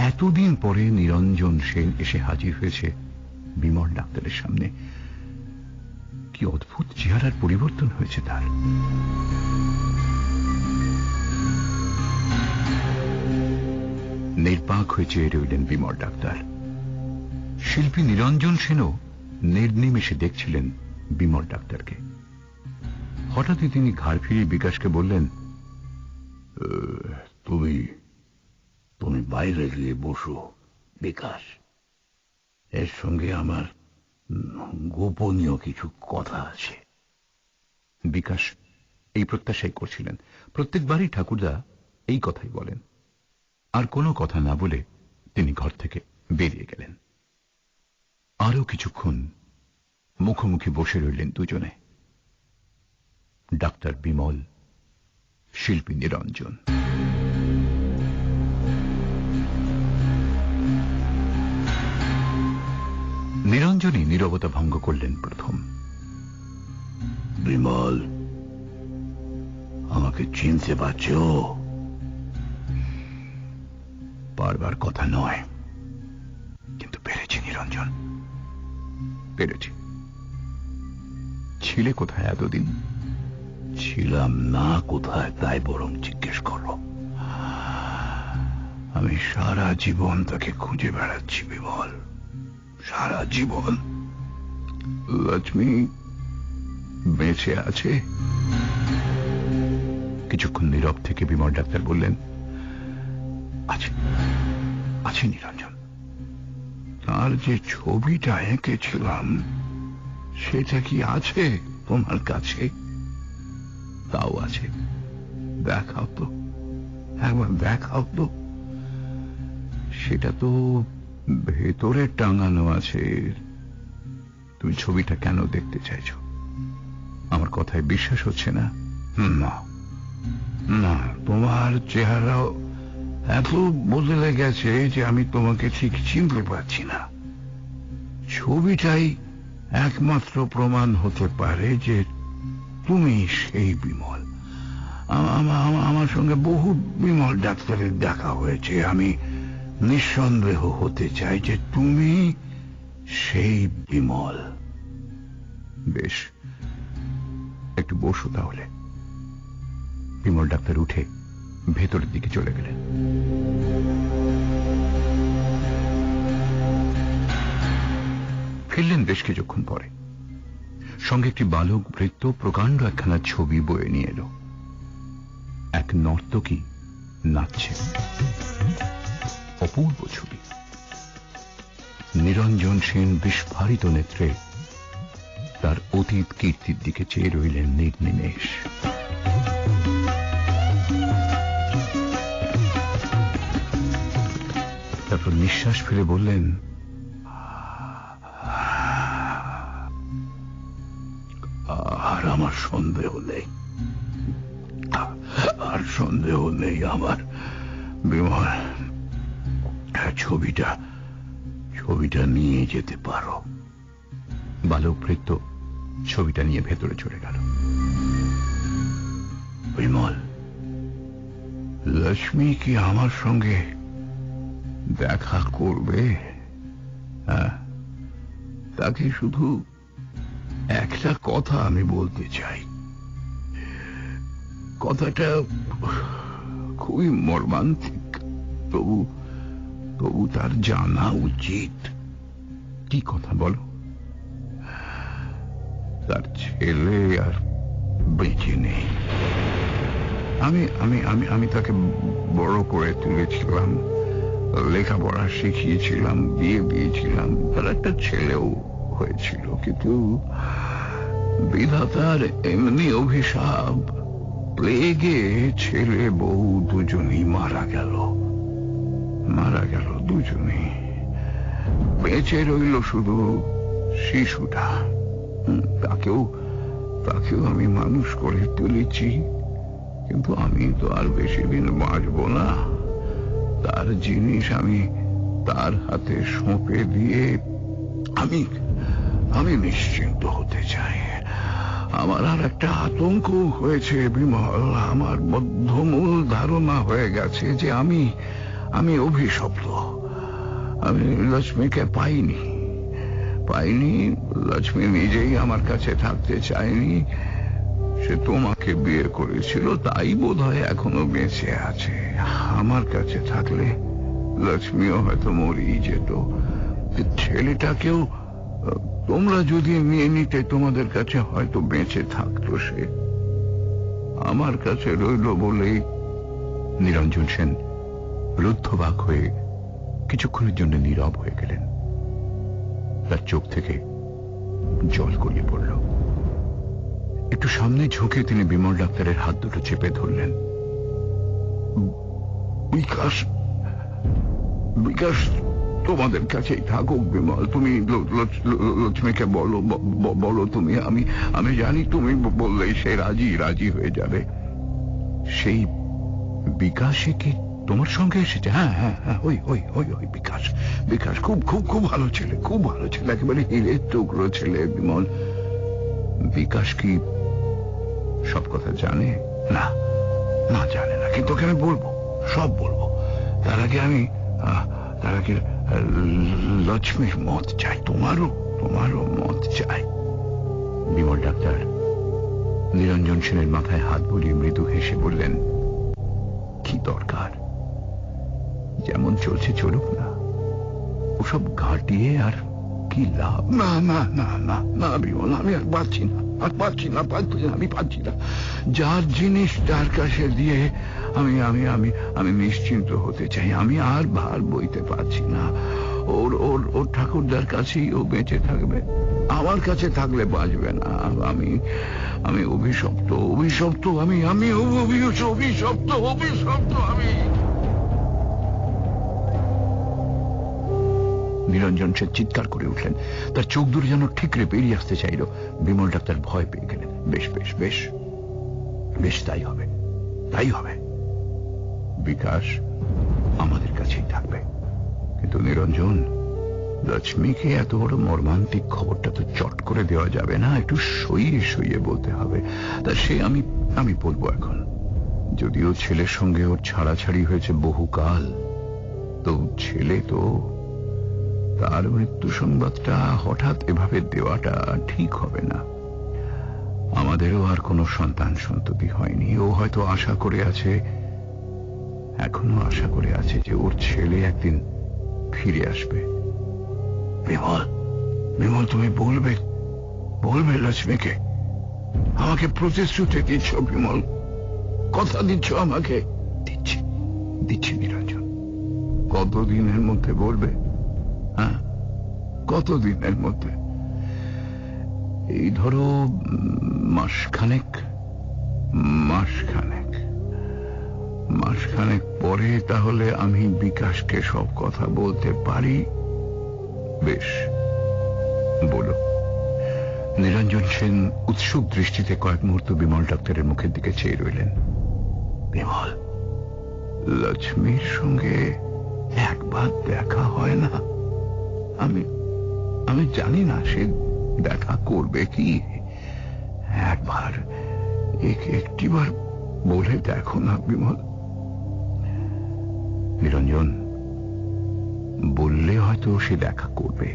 [SPEAKER 1] এতদিন পরে নিরঞ্জন সেন এসে হাজির হয়েছে বিমল ডাক্তারের সামনে। কি অদ্ভুত চেহারার পরিবর্তন হয়েছে তার। নির্বাক হয়ে চেয়ে রইলেন বিমল ডাক্তার। শিল্পী নিরঞ্জন সেনও নির্নিমেষে দেখছিলেন বিমল ডাক্তারকে। হঠাৎই তিনি ঘাড় ফিরিয়ে বিকাশকে বললেন,
[SPEAKER 3] তুমি তুমি বাইরে গিয়ে বসো বিকাশ, এর সঙ্গে আমার গোপনীয় কিছু কথা আছে।
[SPEAKER 1] বিকাশ এই প্রত্যাশাই করছিলেন। প্রত্যেকবারই ঠাকুরদা এই কথাই বলেন। আর কোনো কথা না বলে তিনি ঘর থেকে বেরিয়ে গেলেন। আরো কিছুক্ষণ মুখোমুখি বসে রইলেন দুজনে, ডাক্তার বিমল, শিল্পী নিরঞ্জন। নিরঞ্জনই নীরবতা ভঙ্গ করলেন প্রথম।
[SPEAKER 3] বিমল, আমাকে চিনতে পারছো?
[SPEAKER 1] বারবার কথা নয়, কিন্তু পেরেছি নিরঞ্জন, পেরেছি। ছিলে কোথায় এতদিন?
[SPEAKER 3] ছিলাম না কোথায় তাই বরং জিজ্ঞেস করো। আমি সারা জীবন তাকে খুঁজে বেড়াচ্ছি বিমল, সারা জীবন।
[SPEAKER 1] লক্ষ্মী বেঁচে আছে? কিছুক্ষণ নীরব থেকে বিমল ডাক্তার বললেন, আছে, আছে নিরঞ্জন।
[SPEAKER 3] তার যে ছবিটা এঁকেছিলাম সেটা কি আছে তোমার কাছে?
[SPEAKER 1] তাও আছে।
[SPEAKER 3] দেখাও তো, একবার দেখাও তো।
[SPEAKER 1] সেটা তো ভেতরে টাঙানো আছে। তুমি ছবিটা কেন দেখতে চাইছো? আমার কথায় বিশ্বাস হচ্ছে না?
[SPEAKER 3] না না, তোমার চেহারাও এত বদলে গেছে যে আমি তোমাকে ঠিক চিনতে পারছি না। ছবিটাই একমাত্র প্রমাণ হতে পারে যে তুমি সেই বিমল। আমার সঙ্গে বহু বিমল ডাক্তারের দেখা হয়েছে। আমি নিঃসন্দেহ হতে চাই যে তুমি সেই বিমল।
[SPEAKER 1] বেশ, একটু বসো তাহলে। বিমল ডাক্তার উঠে ভেতরের দিকে চলে গেলেন। ফিরলেন বেশ কিছুক্ষণ পরে। সঙ্গে একটি বালক বৃত্ত প্রকাণ্ড একখানা ছবি বয়ে নিয়ে এলো। এক নর্তকী নাচছে, অপূর্ব ছবি। নিরঞ্জন সেন বিস্ফারিত নেত্রে তার অতীত কীর্তির দিকে চেয়ে রইলেন নির্নিমেষ। তারপর নিঃশ্বাস ফেলে বললেন,
[SPEAKER 3] আর আমার সন্দেহ নেই, আর সন্দেহ নেই আমার বিমল। ছবিটা নিয়ে যেতে পারো।
[SPEAKER 1] বালক বৃত্ত ছবিটা নিয়ে ভেতরে চলে গেল।
[SPEAKER 3] বিমল, লক্ষ্মী কি আমার সঙ্গে দেখা করবে? হ্যাঁ, তাকে শুধু একটা কথা আমি বলতে চাই। কথাটা খুবই মর্মান্তিক, তবু তার জানা উচিত।
[SPEAKER 1] কি কথা বলো?
[SPEAKER 3] তার ছেলে আর বেঁচে নেই। আমি আমি আমি আমি তাকে বড় করে তুলেছিলাম, লেখাপড়া শিখিয়েছিলাম, বিয়ে দিয়েছিলাম, তার একটা ছেলেও হয়েছিল। কিন্তু বিধাতার এমনি অভিশাপ, প্লেগে ছেলে বউ দুজনেই মারা গেল দুজনেই। বেঁচে রইল শুধু শিশুটা। তাকেও আমি মানুষ করে তুলেছি, কিন্তু আমি তো আর বেশি দিন বাঁচব না। তার জিনিস আমি তার হাতে সঁপে দিয়ে আমি নিশ্চিন্ত হতে চাই। আমার আর একটা আতঙ্ক হয়েছে বিমল। আমার বদ্ধমূল ধারণা হয়ে গেছে যে আমি অভিশপ্ত। আমি লক্ষ্মীকে পাইনি। লক্ষ্মী নিজেই আমার কাছে থাকতে চায়নি। সে তোমাকে বিয়ে করেছিল, তাই বোধহয় এখনো বেঁচে আছে। আমার কাছে থাকলে লক্ষ্মীও হয়তো মরেই যেত। ছেলেটাকেও তোমরা যদি নিয়ে নিতে, তোমাদের কাছে হয়তো বেঁচে থাকতো সে। আমার কাছে রইল বলেই।
[SPEAKER 1] নিরঞ্জন সেন রুদ্ধবাক হয়ে কিছুক্ষণের জন্য নীরব হয়ে গেলেন। তার চোখ থেকে জল গড়িয়ে পড়ল। একটু সামনে ঝুঁকে তিনি বিমল ডাক্তারের হাত দুটো চেপে ধরলেন।
[SPEAKER 3] বিকাশ তোমাদের কাছেই থাকুক বিমল। তুমি লক্ষ্মীকে বলো তুমি। আমি জানি তুমি বললেই সে রাজি হয়ে যাবে।
[SPEAKER 1] সেই বিকাশে কি তোমার সঙ্গে এসেছে?
[SPEAKER 3] হ্যাঁ হ্যাঁ হ্যাঁ, ওই বিকাশ খুব ভালো ছেলে, খুব ভালো ছেলে, একেবারে হিরের টুকরো ছেলে বিমল।
[SPEAKER 1] বিকাশ কি
[SPEAKER 3] সব কথা জানে? না, না জানে না, কিন্তু ওকে আমি বলবো, সব বলবো। তার আগে লক্ষ্মীর মত চাই, তোমারও মত চাই। বিমল ডাক্তার নিরঞ্জন সেনের মাথায় হাত বুলিয়ে মৃদু হেসে বললেন, কি দরকার? যেমন চলছে চলুক না, ওসব ঘাটিয়ে আর কি লাভ? না না না না না বিমল, আমি আর পারছি না, আমি পারছি না। যার জিনিস যার কাছে দিয়ে আমি আমি আমি আমি নিশ্চিন্ত হতে চাই। আমি আর ভার বইতে পারছি না। ওর ঠাকুরদার কাছেই ও বেঁচে থাকবে, আমার কাছে থাকলে বাঁচবে না। আমি অভিশপ্ত, আমি অভিশপ্ত। নিরঞ্জন সে চিৎকার করে উঠলেন, তার চোখ দুটো যেন ঠিকরে বেরিয়ে আসতে চাইল। বিমল ডাক্তার ভয় পেয়ে গেলেন। বেশ বেশ বেশ বেশ, তাই হবে। বিকাশ আমাদের কাছেই থাকবে। কিন্তু নিরঞ্জন, লক্ষ্মীকে এত বড় মর্মান্তিক খবরটা তো চট করে দেওয়া যাবে না, একটু সইয়ে বলতে হবে। তা সে আমি বলবো এখন। যদিও ছেলের সঙ্গে ওর ছাড়াছাড়ি হয়েছে বহুকাল, তো ছেলে তো, তার মৃত্যু সংবাদটা হঠাৎ এভাবে দেওয়াটা ঠিক হবে না। আমাদেরও আর কোনো সন্তান সন্ততি হয়নি। ও হয়তো এখনো আশা করে আছে যে ওর ছেলে একদিন ফিরে আসবে। বিমল, তুমি বলবে লক্ষ্মীকে? আমাকে প্রতিশ্রুতি দিচ্ছ বিমল? কথা দিচ্ছ আমাকে? দিচ্ছি নিরঞ্জন। কতদিনের মধ্যে বলবে? হ্যাঁ, কতদিনের মধ্যে? এই ধরো মাসখানেক পরে তাহলে আমি বিকাশকে সব কথা বলতে পারি। বেশ, বলো। নিরঞ্জন সেন উৎসুক দৃষ্টিতে কয়েক মুহূর্ত বিমল ডাক্তারের মুখের দিকে চেয়ে রইলেন। বিমল, লক্ষ্মীর সঙ্গে একবার দেখা হয় না? আমি জানি না সে দেখা করবে কি। একটিবার বলে দেখো না বিমল। নিরঞ্জন, বললে হয়তো সে দেখা করবে,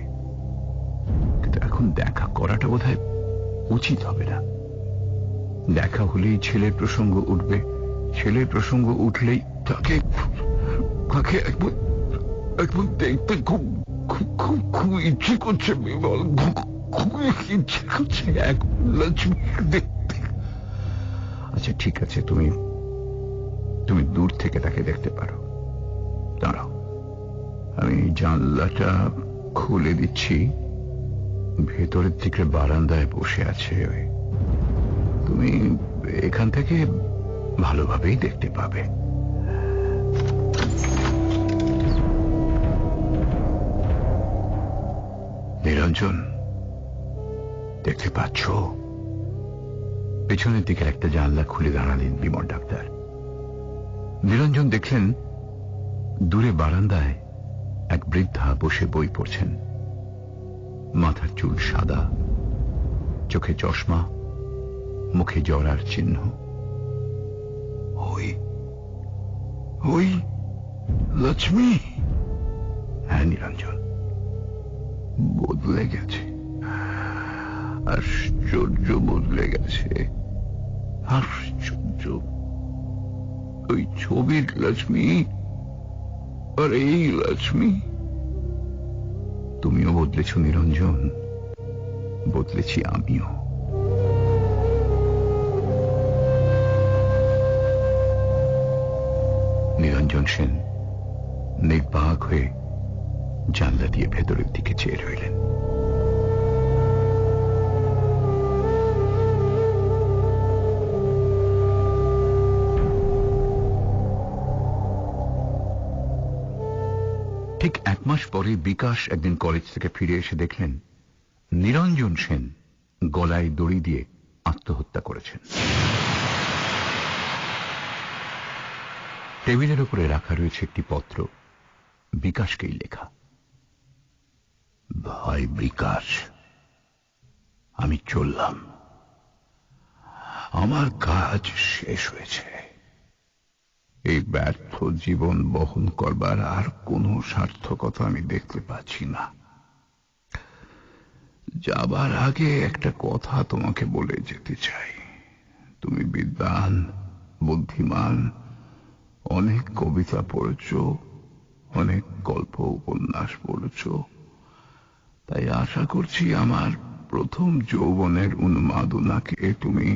[SPEAKER 3] কিন্তু এখন দেখা করাটা বোধহয় উচিত হবে না। দেখা হলেই ছেলের প্রসঙ্গ উঠবে, ছেলের প্রসঙ্গ উঠলেই তাকে একবার দেখতে খুব ইচ্ছে করছে বিমল, খুব ইচ্ছে করছে এক লক্ষ্মী দেখতে। আচ্ছা ঠিক আছে, তুমি দূর থেকে তাকে দেখতে পারো। দাঁড়াও, আমি জানলাটা খুলে দিচ্ছি। ভেতরের দিকে বারান্দায় বসে আছে, তুমি এখান থেকে ভালোভাবেই দেখতে পাবে। নিরঞ্জন, দেখতে পাচ্ছ? পেছনের দিকে একটা জানলা খুলে দাঁড়ালেন বিমল ডাক্তার। নিরঞ্জন দেখলেন দূরে বারান্দায় এক বৃদ্ধা বসে বই পড়ছেন। মাথার চুল সাদা, চোখে চশমা, মুখে জরার চিহ্ন। ওই লক্ষ্মী? হ্যাঁ নিরঞ্জন, বদলে গেছে, আশ্চর্য বদলে গেছে, আশ্চর্য। ওই ছবির লক্ষ্মী আর এই লক্ষ্মী। তুমিও বদলেছ নিরঞ্জন, বদলেছি আমিও। নিরঞ্জন সেন নির্বাক হয়ে জানলা দিয়ে ভেতরের দিকে চেয়ে রইলেন। ঠিক 1 মাস পরে বিকাশ একদিন কলেজ থেকে ফিরে এসে দেখলেন নিরঞ্জন সেন গলায় দড়ি দিয়ে আত্মহত্যা করেছেন। টেবিলের উপরে রাখা রয়েছে একটি পত্র, বিকাশকেই লেখা। ভাই বিকাশ, আমি চললাম।
[SPEAKER 1] আমার কাজ শেষ হয়েছে। এই ব্যর্থ জীবন বহন করবার আর কোনো সার্থকতা আমি দেখতে পাচ্ছি না। যাবার আগে একটা কথা তোমাকে বলে যেতে চাই। তুমি বিদ্বান, বুদ্ধিমান, অনেক কবিতা পড়েছ, অনেক গল্প উপন্যাস পড়েছ, তাই আশা করছি আমার প্রথম যৌবনের উন্মাদনাকে তুমি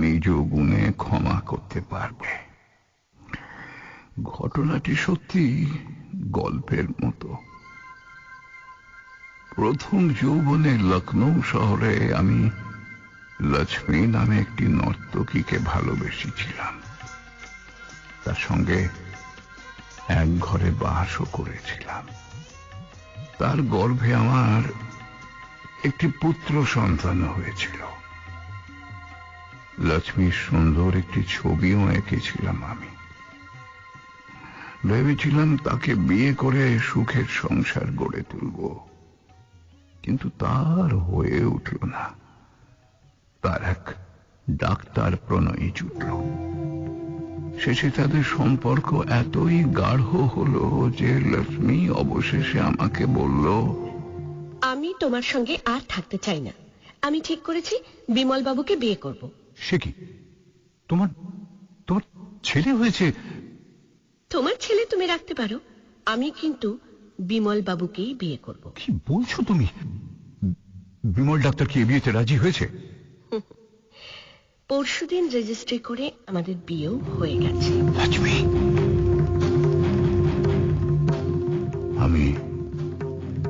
[SPEAKER 1] নিজ গুণে ক্ষমা করতে পারবে। ঘটনাটি সত্যি গল্পের মতো। প্রথম যৌবনে লখনৌ শহরে আমি লক্ষ্মী নামে একটি নর্তকীকে ভালোবেসেছিলাম। তার সঙ্গে এক ঘরে বাসও করেছিলাম। তার গর্ভে আমার একটি পুত্র সন্তান হয়েছিল। লক্ষ্মীর সুন্দর একটি ছবিও এঁকেছিলাম আমি। ভেবেছিলাম তাকে বিয়ে করে সুখের সংসার গড়ে তুলব, কিন্তু তার হয়ে উঠল না। তার এক ডাক্তার প্রণয়ী জুটল। শেষে তাদের সম্পর্ক এতই গাঢ় হলো যে লক্ষ্মী অবশেষে আমাকে বলল,
[SPEAKER 4] আমি তোমার সঙ্গে আর থাকতে চাই না। আমি ঠিক করেছি বিমল বাবুকে বিয়ে করব।
[SPEAKER 1] সে কি, তোমার তোমার ছেলে হয়েছে?
[SPEAKER 4] তোমার ছেলে তুমি রাখতে পারো, আমি কিন্তু বিমল বাবুকেই বিয়ে করব।
[SPEAKER 1] কি বলছো তুমি? বিমল ডাক্তার কি এ বিয়েতে রাজি হয়েছে?
[SPEAKER 4] পরশুদিন রেজিস্ট্রি করে আমাদের বিয়েও হয়ে গেছে।
[SPEAKER 1] লক্ষ্মী,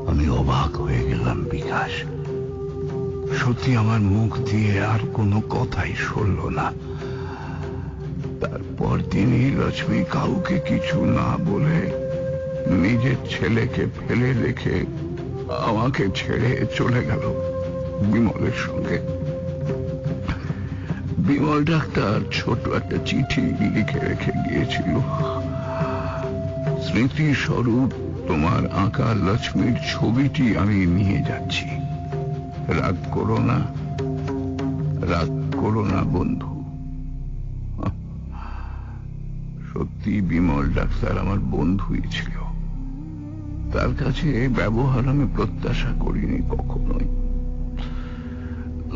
[SPEAKER 1] আমি অবাক হয়ে গেলাম বিকাশ। সত্যি আমার মুখ দিয়ে আর কোনো কথাই সরল না। তারপর তিনি লক্ষ্মী কাউকে কিছু না বলে নিজের ছেলেকে ফেলে রেখে আমাকে ছেড়ে চলে গেল বিমলের সঙ্গে। বিমল ডাক্তার ছোট একটা চিঠি লিখে রেখে গিয়েছিল, স্মৃতিস্বরূপ তোমার আঁকা লক্ষ্মীর ছবিটি আমি নিয়ে যাচ্ছি। রাগ করো না, রাগ করো না বন্ধু। সত্যি বিমল ডাক্তার আমার বন্ধুই ছিল। তার কাছে ব্যবহার আমি প্রত্যাশা করিনি কখনোই।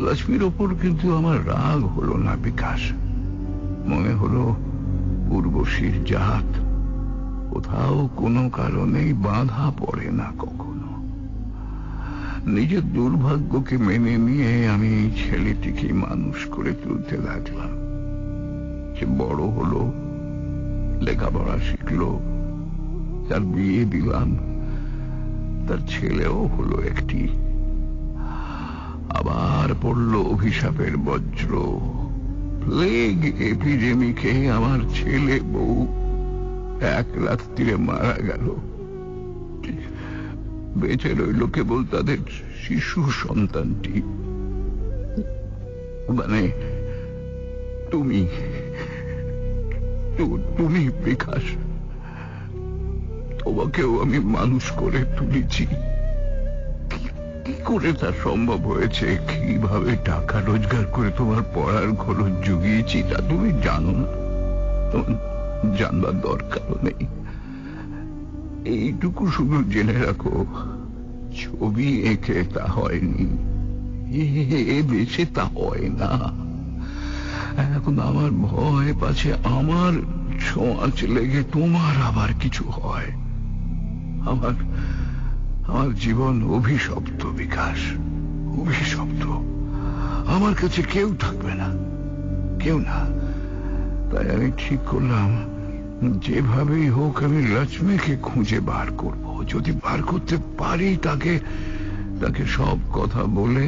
[SPEAKER 1] লক্ষ্মীর ওপর কিন্তু আমার রাগ হলো না বিকাশ। মনে হলো উর্বশীর জাত কোথাও কোনো কারণেই বাধা পড়ে না কখনো। নিজের দুর্ভাগ্যকে মেনে নিয়ে আমি এই ছেলেটিকে মানুষ করে তুলতে লাগলাম। সে বড় হলো, লেখাপড়া শিখলো, তার বিয়ে দিলাম, তার ছেলেও হলো একটি। আবার পড়ল অভিশাপের বজ্র, প্লেগ এপিডেমিকে আমার ছেলে বউ এক রাত্রিরে মারা গেল। বেঁচে রইল কেবল তাদের শিশু সন্তানটি, মানে তুমি তুমি বিকাশ। তোমাকেও আমি মানুষ করে তুলেছি। কি করে তা সম্ভব হয়েছে, কিভাবে টাকা রোজগার করে তোমার পড়ার খরচ জুগিয়েছি তা তুমি জানো না। তোমার জানবার দরকারও নেই। এইটুকু শুধু জেনে রাখো, ছবি এঁকে তা হয়নি, এ দেশে তা হয় না। এখন আমার ভয় পাছে আমার ছোঁয়াচ লেগে তোমার আবার কিছু হয়। আমার জীবন অভিশপ্ত বিকাশ, অভিশপ্ত। আমার কাছে কেউ থাকবে না, কেউ না। তাই আমি ঠিক করলাম যেভাবেই হোক আমি লক্ষ্মীকে খুঁজে বার করব। যদি বার করতে পারি তাকে সব কথা বলে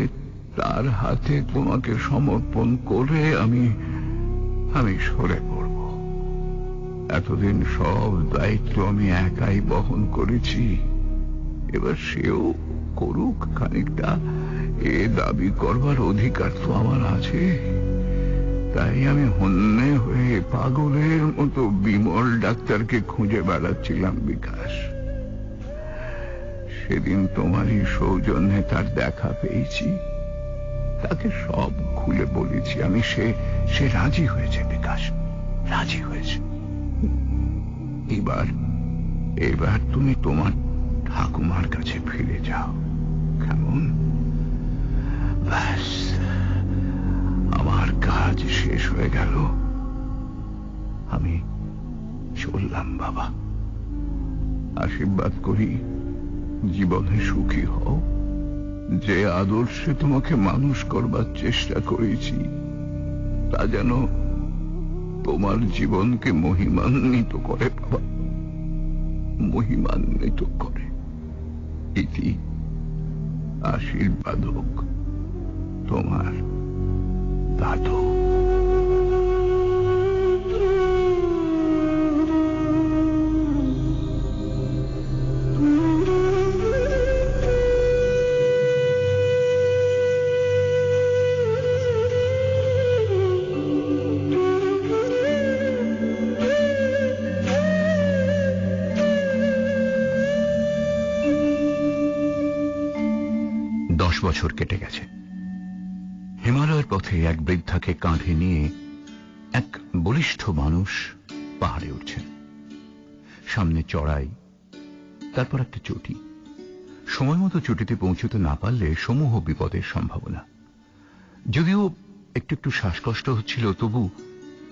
[SPEAKER 1] তার হাতে তোমাকে সমর্পণ করে আমি সরে পড়ব। এতদিন সব দায়িত্ব আমি একাই বহন করেছি, এবার সেও করুক খানিকটা। এ দাবি করবার অধিকার তো আমার আছে। তাই আমি হন্যে হয়ে পাগলের মতো বিমল ডাক্তারকে খুঁজে বেড়াচ্ছিলাম বিকাশ। সেদিন তোমারই সৌজন্যে তার দেখা পেয়েছি। তাকে সব খুলে বলেছি আমি। সে রাজি হয়েছে বিকাশ, রাজি হয়েছে। এবার তুমি তোমার ঠাকুমার কাছে ফিরে যাও, কেমন? ব্যাস, আমার কাজ শেষ হয়ে গেল। আমি চললাম বাবা। আশীর্বাদ করি জীবনে সুখী হও। যে আদর্শে তোমাকে মানুষ করবার চেষ্টা করেছি তা যেন তোমার জীবনকে মহিমান্বিত করে বাবা, মহিমান্বিত করে। ইতি আশীর্বাদক তোমার দাদু। 10 বছর কেটে গেছে। হিমালয়ের পথে এক বৃদ্ধাকে কাঁধে নিয়ে এক বলিষ্ঠ মানুষ পাহাড়ে উঠছেন। সামনে চড়াই, তারপর একটা চটি। সময় মতো চটিতে পৌঁছতে না পারলে সমূহ বিপদের সম্ভাবনা। যদিও একটু একটু শ্বাসকষ্ট হচ্ছিল, তবু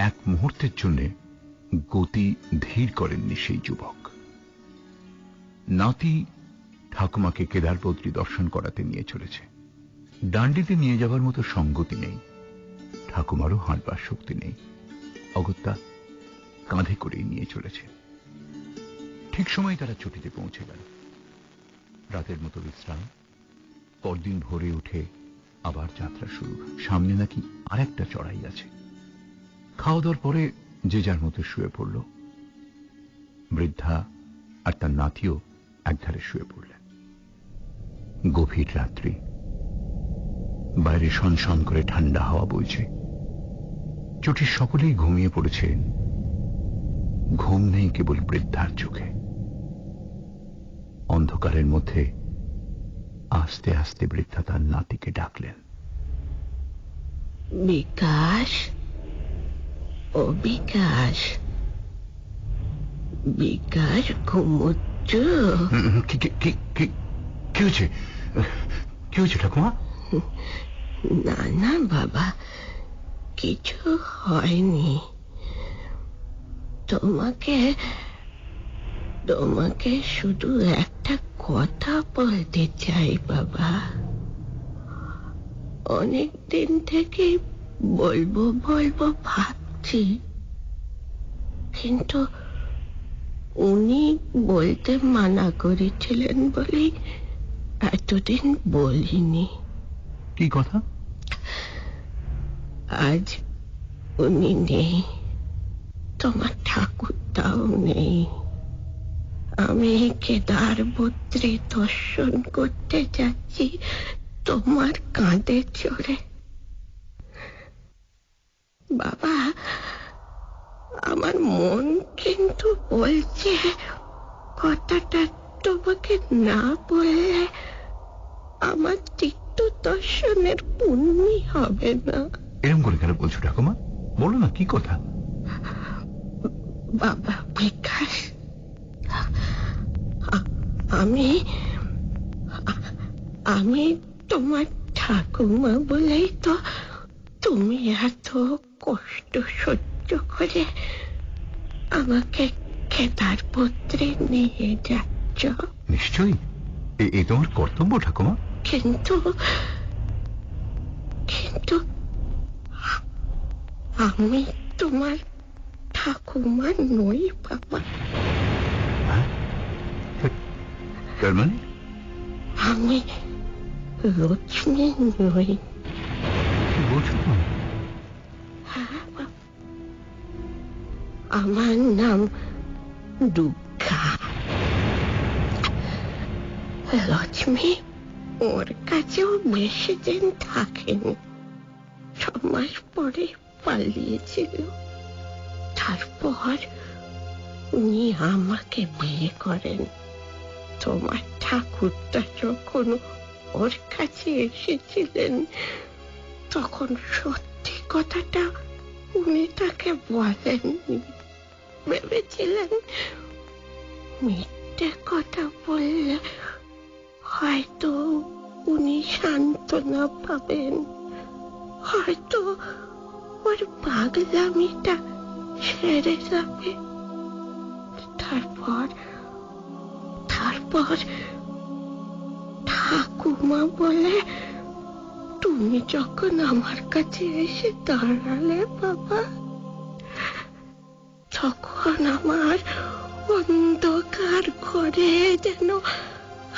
[SPEAKER 1] এক মুহূর্তের জন্য গতি ধীর করেননি সেই যুবক। নাতি ঠাকুমাকে কেদারপত্রী দর্শন করাতে নিয়ে চলেছে। ডান্ডিতে নিয়ে যাবার মতো সঙ্গতি নেই, ঠাকুমারও হাঁটবার শক্তি নেই। অগত্যা কাঁধে করেই নিয়ে চলেছে। ঠিক সময় তারা চটিতে পৌঁছে গেল। রাতের মতো বিশ্রাম, পরদিন ভোরে উঠে আবার যাত্রা শুরু। সামনে নাকি আরেকটা চড়াই আছে। খাওয়া দাওয়ার পরে যে যার মতো শুয়ে পড়ল। বৃদ্ধা আর তার নাতিও একধারে শুয়ে পড়লেন। গভীর রাত্রি, বাইরে সনসন করে ঠান্ডা হাওয়া বইছে। চটির সকলেই ঘুমিয়ে পড়েছেন। ঘুম নেই কেবল বৃদ্ধার চোখে। অন্ধকারের মধ্যে আস্তে আস্তে বৃদ্ধা তার নাতিকে ডাকলেন,
[SPEAKER 4] বিকাশ, ও বিকাশ, বিকাশ, ঘুমোচ্ছ?
[SPEAKER 1] কি হয়েছে? কি হয়েছে ঠাকুমা?
[SPEAKER 4] না না বাবা, কিছু হয়নি। তোমাকে শুধু একটা কথা বলতে চাই বাবা। অনেক দিন থেকে বলবো বলবো ভাবছি, কিন্তু উনি বলতে মানা করেছিলেন বলেই এতদিন বলিনি।
[SPEAKER 1] কি কথা?
[SPEAKER 4] আজ উনি নেই, তোমার ঠাকুরটাও নেই। আমি কেদারপত্রী দর্শন করতে যাচ্ছি তোমার কাঁধে চড়ে। বাবা, আমার মন কিন্তু বলছে কথাটা তোমাকে না বললে আমার তীর্থ দর্শনের পুণ্যি হবে না।
[SPEAKER 1] এরকম করে কেন বলছো ঠাকুমা? বলো না, কি কথা?
[SPEAKER 4] বাবা বিকাশ, আমি তোমার ঠাকুমা বলেই তো তুমি এত কষ্ট সহ্য করে আমাকে কেদারপত্রে নিয়ে যাচ্ছ।
[SPEAKER 1] নিশ্চয়ই, এই তোমার কর্তব্য ঠাকুমা।
[SPEAKER 4] কিন্তু আমি তোমার ঠাকুমা নই বাবা।
[SPEAKER 1] তার মানে?
[SPEAKER 4] আমি লক্ষ্মী নই।
[SPEAKER 1] কি বলছো তুমি?
[SPEAKER 4] আমার নাম দুর্গা। লক্ষ্মী ওর কাছেও বেশি দিন থাকেনি, 6 মাস পরে পালিয়েছিল। তারপর উনি আমাকে বিয়ে করেন। তোমার ঠাকুরটা যখন ওর কাছে এসেছিলেন তখন সত্যি কথাটা উনি তাকে বলেননি। ভেবেছিলেন মিথ্যে কথা বললে হয়তো উনি সান্ত্বনা পাবেন, হয়তো ওর পাগলামিটা সেরে যাবে। তারপর ঠাকুমা বলে তুমি যখন আমার কাছে এসে দাঁড়ালে বাবা, তখন আমার অন্ধকার ঘরে যেন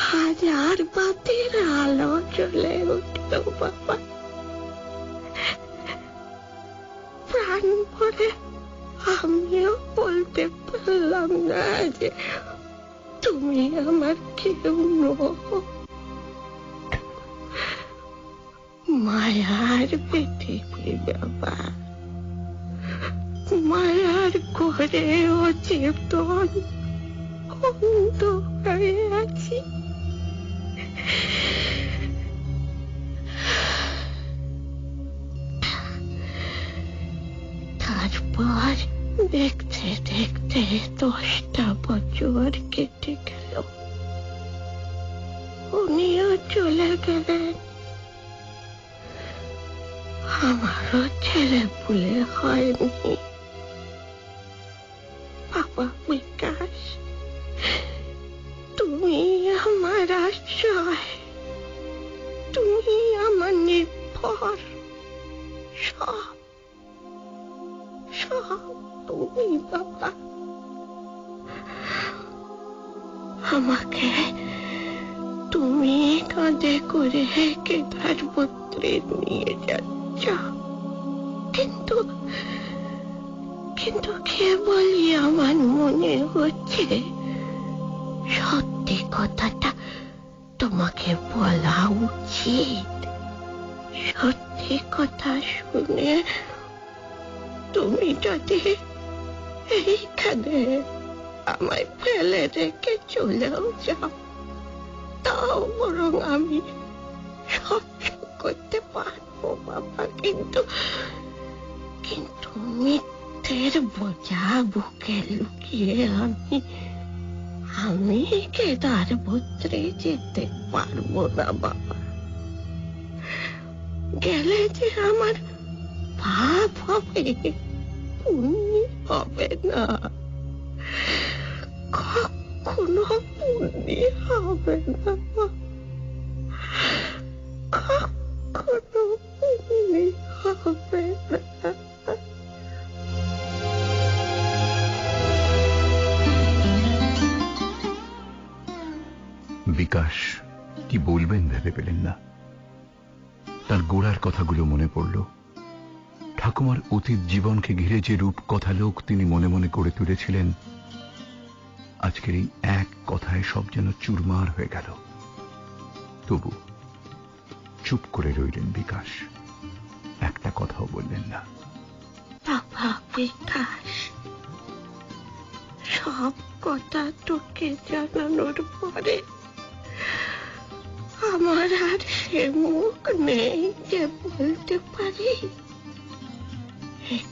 [SPEAKER 4] হাজার বাতির আলো জ্বলে উঠল বাবা। প্রাণ ভরে আমিও বলতে পারলাম না যে তুমি আমার কেউ নও। মায়ার পৃথিবী বাবা, মায়ার ঘরে অচেতন অন্ধ হয়ে আছি। তারপর দেখতে দেখতে 10টা বছর কেটে গেল। উনিও চলে গেলেন। আমারও ছেলে পুলে হয়নি। বাবা বিকাশ, তুমি আমার আশ্রয়, তুমি আমার নির্ভর, সব তুমি বাবা। আমাকে তুমি কাঁধে করে কেদারপুত্রে নিয়ে যাচ্ছ, কিন্তু কেবলই আমার মনে হচ্ছে সত্যি কথাটা তোমাকে বলা উচিত। সত্যি কথা শুনে তুমি যদি এইখানে আমায় ফেলে রেখে চলেও যাও, তাও বরং আমি সহ্য করতে পারবো বাবা। কিন্তু মিথ্যের বোঝা বুকে লুকিয়ে আমি কেদারপুত্রে যেতে পারবো না বাবা। গেলে যে আমার পাপ হবে, পুণ্য হবে না, কখনো পুণ্য হবে না, কখনো পুণ্য হবে না।
[SPEAKER 1] বিকাশ কি বলবেন ভেবে পেলেন না। তার গোড়ার কথাগুলো মনে পড়ল। ঠাকুমার অতীত জীবনকে ঘিরে যে রূপ কথা লোক তিনি মনে মনে করে তুলেছিলেন, আজকের এই এক কথায় সব যেন চুরমার হয়ে গেল। তবু চুপ করে রইলেন বিকাশ, একটা কথাও বললেন না।
[SPEAKER 4] বাবা বিকাশ, সব কথা তোকে জানানোর পরে আমার আর সে মুখ নেই যে বলতে পারি।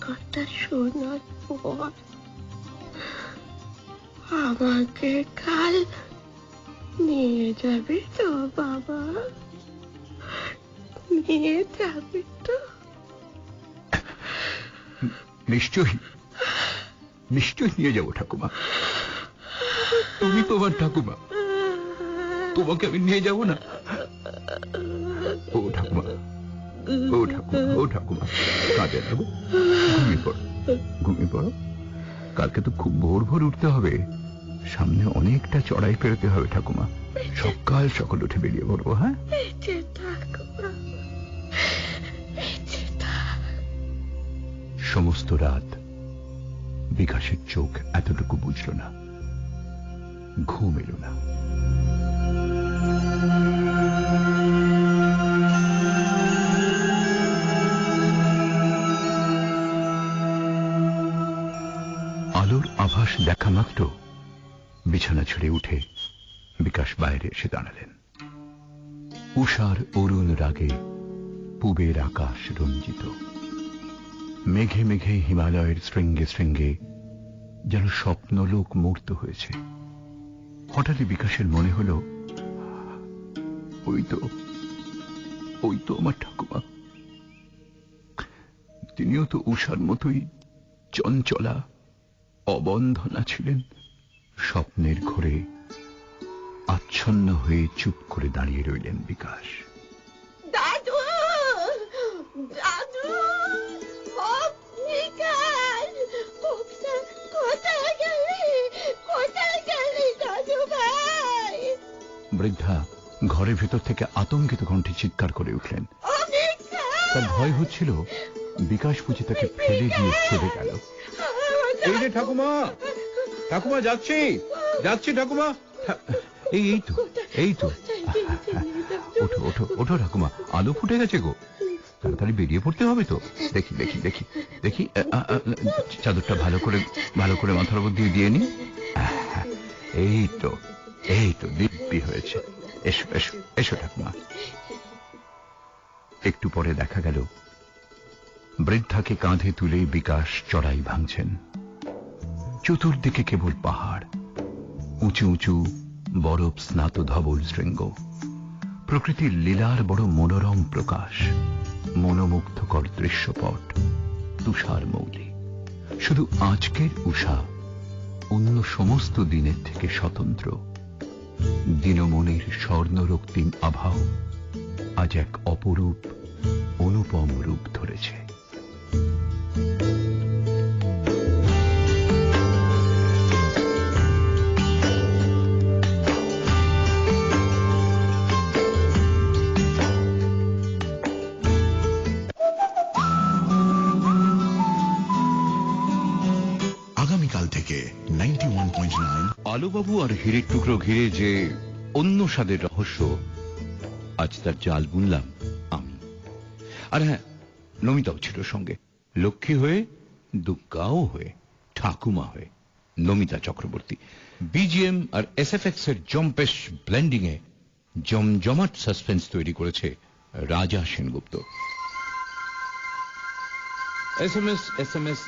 [SPEAKER 4] কথা শোনার পর আমাকে কাল নিয়ে যাবি তো বাবা? নিয়ে যাবি তো?
[SPEAKER 1] নিশ্চয়ই নিশ্চয়ই নিয়ে যাবো ঠাকুমা। তুমি তো আমার ঠাকুমা, তোমাকে আমি নিয়ে যাব না? ও ঠাকুমা, ও ঠাকুমা, ও ঠাকুমা, কাঁদে না গো। ঘুমিয়ে পড়ো, ঘুমিয়ে পড়ো। কালকে তো খুব ভোর ভোর উঠতে হবে, সামনে অনেকটা চড়াই পেরোতে হবে ঠাকুমা। সকাল সকাল উঠে বেরিয়ে পড়বো। হ্যাঁ, সমস্ত রাত বিকাশের চোখ এতটুকু বুঝল না, ঘুম এলো না। আলোর আভাস দেখা মাত্র বিছানা ছেড়ে উঠে বিকাশ বাইরে এসে দাঁড়ালেন। উষার অরুণ রাগে পূবের আকাশ রঞ্জিত, মেঘে মেঘে হিমালয়ের শৃঙ্গে শৃঙ্গে যেন স্বপ্নলোক মূর্ত হয়েছে। হঠাৎই বিকাশের মনে হলো, ওই তো আমার ঠাকুমা। তিনিও তো উষার মতোই চঞ্চলা, অবন্ধনা ছিলেন। স্বপ্নের ঘোরে আচ্ছন্ন হয়ে চুপ করে দাঁড়িয়ে রইলেন বিকাশ।
[SPEAKER 4] দাদু, দাদু, ও বিকাশ, কোথায় গেলি দাদু ভাই?
[SPEAKER 1] বৃদ্ধা ঘরের ভেতর থেকে আতঙ্কিত কণ্ঠে চিৎকার করে উঠলেন। তার ভয় হচ্ছিল বিকাশ বুঝি তাকে ফেলে দিয়ে চলে গেল। এই যে ঠাকুমা, ঠাকুমা, যাচ্ছি ঠাকুমা। এই তো ওঠো ওঠো ওঠো ঠাকুমা, আলো ফুটে গেছে গো, তাড়াতাড়ি বেরিয়ে পড়তে হবে তো। দেখি দেখি দেখি দেখি চাদরটা ভালো করে মাথার উপর দিয়ে নি। এই তো দিব্যি হয়েছে। এসো এসো এসো ঠাকুমা। একটু পরে দেখা গেল বৃদ্ধাকে কাঁধে তুলে বিকাশ চড়াই ভাঙছেন। চতুর্দিকে কেবল পাহাড়, উঁচু উঁচু বরফ স্নাত ধবল শৃঙ্গ, প্রকৃতির লীলার বড় মনোরম প্রকাশ, মনোমুগ্ধকর দৃশ্যপট, তুষার মৌলি। শুধু আজকের উষা অন্য সমস্ত দিনের থেকে স্বতন্ত্র। দিনমনির স্বর্ণরক্তিম আভাও আজ এক অপরূপ অনুপম রূপ ধরেছে।
[SPEAKER 2] আগামীকাল থেকে 91.9
[SPEAKER 1] আলুবাবু আর হীরের টুকরো ঘিরে যে অন্য স্বাদের রহস্য, আজ তার জাল বুনলাম আমি। আর হ্যাঁ, নমিতাও ছিল সঙ্গে, লক্ষ্মী হয়ে, দুর্গাও হয়ে, ঠাকুমা হয়ে। নমিতা চক্রবর্তী বিজিএম আর এসএফএক্স এর জম্পেশ ব্লেন্ডিং এ জমজমাট সাসপেন্স তৈরি করেছে রাজা সেনগুপ্ত। এসএমএস